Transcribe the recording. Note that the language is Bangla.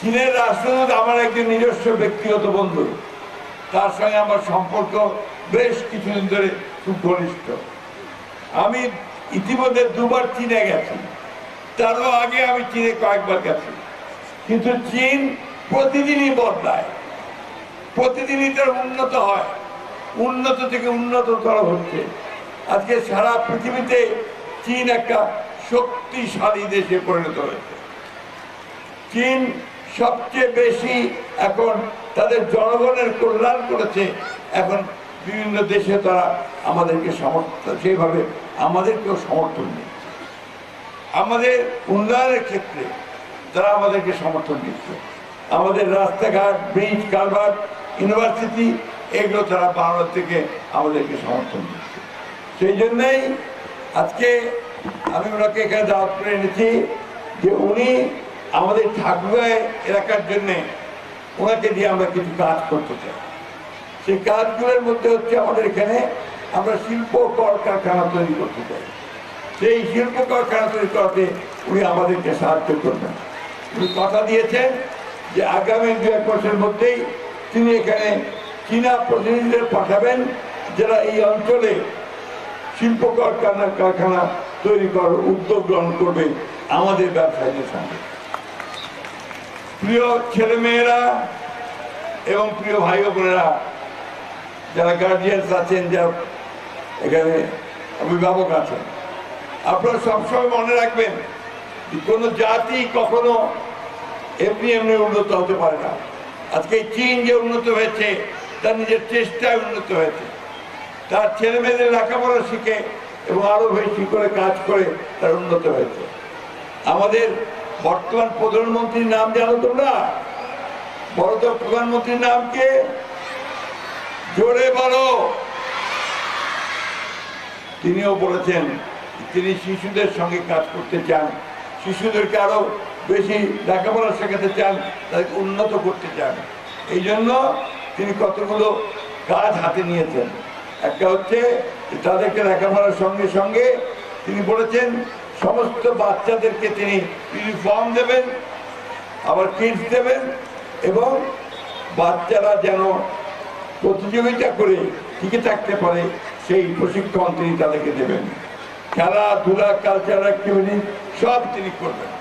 চীনের রাষ্ট্রদূত আমার একজন নিজস্ব ব্যক্তিগত বন্ধু, তার সঙ্গে আমার সম্পর্ক বেশ কিছুদিন ধরে খুব ঘনিষ্ঠ। আমি ইতিমধ্যে 2বার চীনে গেছি, তারও আগে আমি চীনে কয়েকবার গেছি। কিন্তু চীন প্রতিদিনই বদলায়, প্রতিদিনই তার উন্নত হয়, উন্নত থেকে উন্নততর হচ্ছে। আজকে সারা পৃথিবীতে চীন একটা শক্তিশালী দেশে পরিণত হয়েছে। চীন সবচেয়ে বেশি এখন তাদের জনগণের কল্যাণ করেছে। এখন বিভিন্ন দেশে তারা আমাদেরকে সমর্থন, সেইভাবে আমাদেরকেও সমর্থন দিচ্ছে। আমাদের উন্নয়নের ক্ষেত্রে তারা আমাদেরকে সমর্থন দিচ্ছে। আমাদের রাস্তাঘাট, ব্রিজ, কালভার্ট, ইউনিভার্সিটি, এগুলো তারা বাংলা থেকে আমাদেরকে সমর্থন দিচ্ছে। সেই জন্যই আজকে আমি ওনাকে এখানে দাওয়াত করে এনেছি যে উনি আমাদের ঠাকুরগাঁ এলাকার জন্যে ওনাকে দিয়ে আমরা কিছু কাজ করতে চাই। সেই কাজগুলোর মধ্যে হচ্ছে আমাদের এখানে আমরা শিল্প কলকারখানা তৈরি করতে চাই। সেই শিল্প কলকারখানা তৈরি করাতে উনি আমাদেরকে সাহায্য করবেন। উনি কথা দিয়েছেন যে আগামী 2-1 মাসের মধ্যেই তিনি এখানে চীনা প্রতিনিধিদের পাঠাবেন, যারা এই অঞ্চলে শিল্প কারখানা তৈরি করার উদ্যোগ গ্রহণ করবে আমাদের ব্যবসায়ীদের সঙ্গে। প্রিয় ছেলেমেয়েরা এবং প্রিয় ভাই বোনেরা, যারা গার্জিয়ানস আছেন, যারা এখানে অভিভাবক আছেন, আপনারা সবসময় মনে রাখবেন কোনো জাতি কখনো এমনি এমনি উন্নত হতে পারে না। আজকে চীন যে উন্নত হয়েছে তার নিজের চেষ্টায় উন্নত হয়েছে। তার ছেলে মেয়েদের লেখাপড়া শিখে এবং আরো বেশি করে কাজ করে তার উন্নত হয়েছে। আমাদের বর্তমান প্রধানমন্ত্রীর নাম জানো তোমরা? ভারতের প্রধানমন্ত্রীর নাম কে? জোরে বলো। তিনিও বলেছেন তিনি শিশুদের সঙ্গে কাজ করতে চান, শিশুদেরকে আরো বেশি লেখাপড়া শেখাতে চান, তাদেরকে উন্নত করতে চান। এই জন্য তিনি কতগুলো কাজ হাতে নিয়েছেন। একটা হচ্ছে তাদেরকে লেখাপড়ার সঙ্গে সঙ্গে তিনি বলেছেন সমস্ত বাচ্চাদেরকে তিনি ইউনিফর্ম দেবেন, আবার কিটস দেবেন, এবং বাচ্চারা যেন প্রতিযোগিতা করে টিকে থাকতে পারে সেই প্রশিক্ষণ তিনি তাদেরকে দেবেন। খেলাধুলা, কালচারাল অ্যাক্টিভিটি সব তিনি করবেন।